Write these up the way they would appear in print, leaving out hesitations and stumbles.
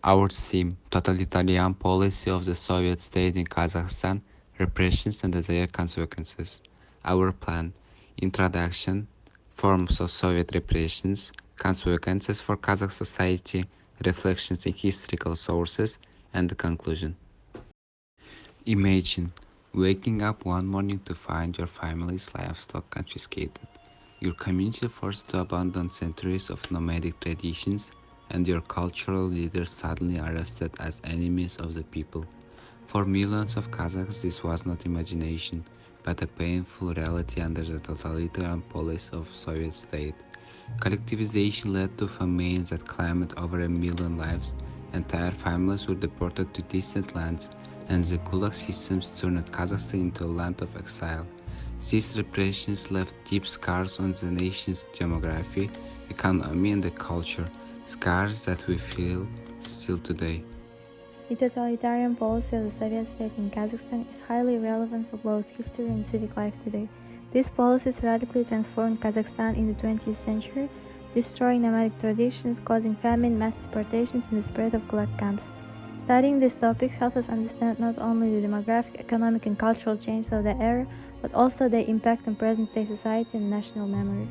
Our theme, Totalitarian Policy of the Soviet State in Kazakhstan, Repressions and Their Consequences. Our plan, Introduction, Forms of Soviet Repressions, Consequences for Kazakh Society, Reflections in Historical Sources, and the conclusion. Imagine waking up one morning to find your family's livestock confiscated, your community forced to abandon centuries of nomadic traditions, and your cultural leaders suddenly arrested as enemies of the people. For millions of Kazakhs, this was not imagination, but a painful reality under the totalitarian policy of Soviet state. Collectivization led to famines that claimed over 1 million lives, entire families were deported to distant lands, and the Gulag systems turned Kazakhstan into a land of exile. These repressions left deep scars on the nation's demography, economy, and the culture, scars that we feel still today. The totalitarian policy of the Soviet state in Kazakhstan is highly relevant for both history and civic life today. These policies radically transformed Kazakhstan in the 20th century, destroying nomadic traditions, causing famine, mass deportations, and the spread of Gulag camps. Studying these topics helps us understand not only the demographic, economic, and cultural changes of the era, but also their impact on present-day society and national memory.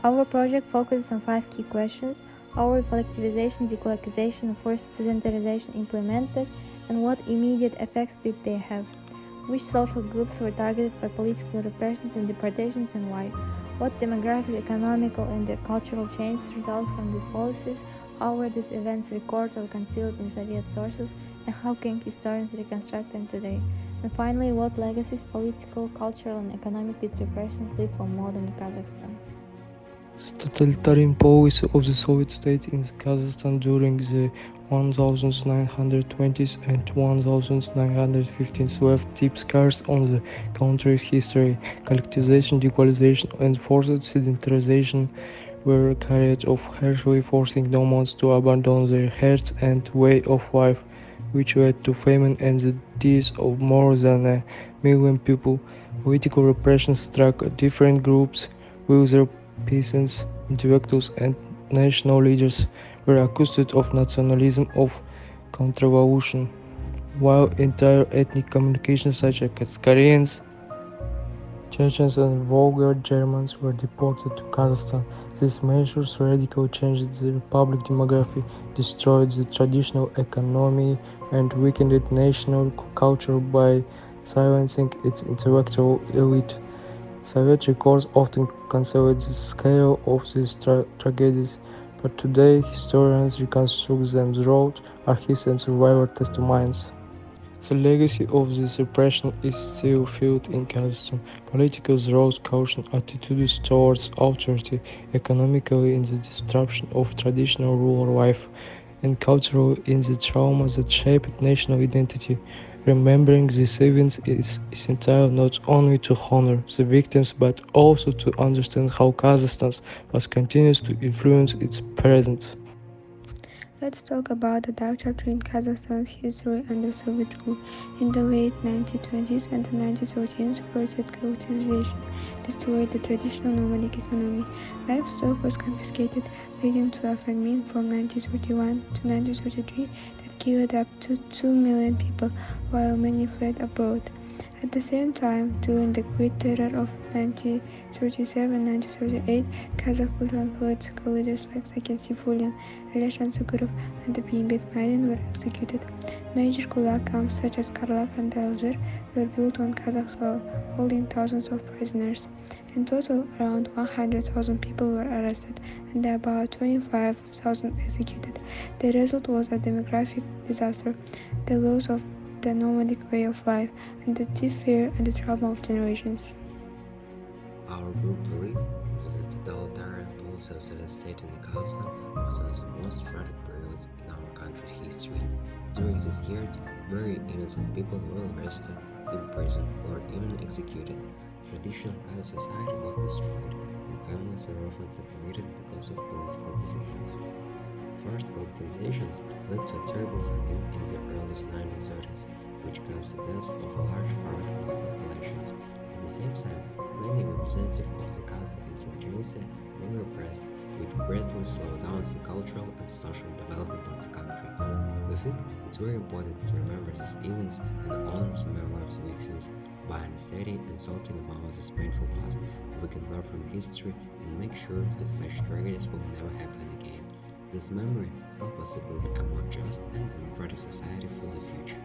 Our project focuses on 5 key questions: how were collectivization, decolonization, and forced sedentarization implemented, and what immediate effects did they have? Which social groups were targeted by political repressions and deportations, and why? What demographic, economical, and cultural changes result from these policies? How were these events recorded or concealed in Soviet sources, and how can historians reconstruct them today? And finally, what legacies, political, cultural, and economic, did repressions leave for modern Kazakhstan? The totalitarian policy of the Soviet state in Kazakhstan during the 1920s and 1915s left deep scars on the country's history. Collectivization, decolonization, and forced sedentarization were carried out harshly, forcing nomads to abandon their herds and way of life, which led to famine and the deaths of more than 1 million people. Political repression struck different groups, with their peasants, intellectuals, and national leaders were accused of nationalism of counter-revolution, while entire ethnic communities such as Kaskarians, Chechens, and Volga Germans were deported to Kazakhstan. These measures radically changed the republic demography, destroyed the traditional economy, and weakened national culture by silencing its intellectual elite. Soviet records often conceal the scale of these tragedies, but today historians reconstruct them through archives and survivor testimonies. The legacy of this repression is still felt in Kazakhstan. Political through caution, attitudes towards authority, economically in the disruption of traditional rural life, and culturally in the trauma that shaped national identity. Remembering these events is essential not only to honor the victims but also to understand how Kazakhstan was continues to influence its present. Let's talk about the dark chapter in Kazakhstan's history under Soviet rule. In the late 1920s and the 1930s, forced collectivization destroyed the traditional nomadic economy. Livestock was confiscated, leading to a famine from 1931 to 1933 that killed up to 2 million people, while many fled abroad. At the same time, during the Great Terror of 1937-1938, Kazakh cultural and political leaders like Saken Seyfulin, Aleshan Sugurov, and Bimbet Marin were executed. Major Gulag camps such as Karlak and Alger were built on Kazakh soil, holding thousands of prisoners. In total, around 100,000 people were arrested and about 25,000 executed. The result was a demographic disaster, the loss of the nomadic way of life, and the deep fear and the trauma of generations. Our group believes that the totalitarian policy of Soviet state in Kazakhstan was one of the most tragic periods in our country's history. During these years, very innocent people were arrested, imprisoned, or even executed. Traditional Kazakh society was destroyed, and families were often separated because of political decisions. Forced collectivizations led to a terrible famine in the early 1930s, which caused the deaths of a large part of the populations. At the same time, many representatives of the Kazakh intelligentsia were repressed, which greatly slowed down the cultural and social development of the country. week, it's very important to remember these events and honor the memory of the victims. By understanding and talking about this painful past, we can learn from history and make sure that such tragedies will never happen again. This memory helps us to build a more just and democratic society for the future.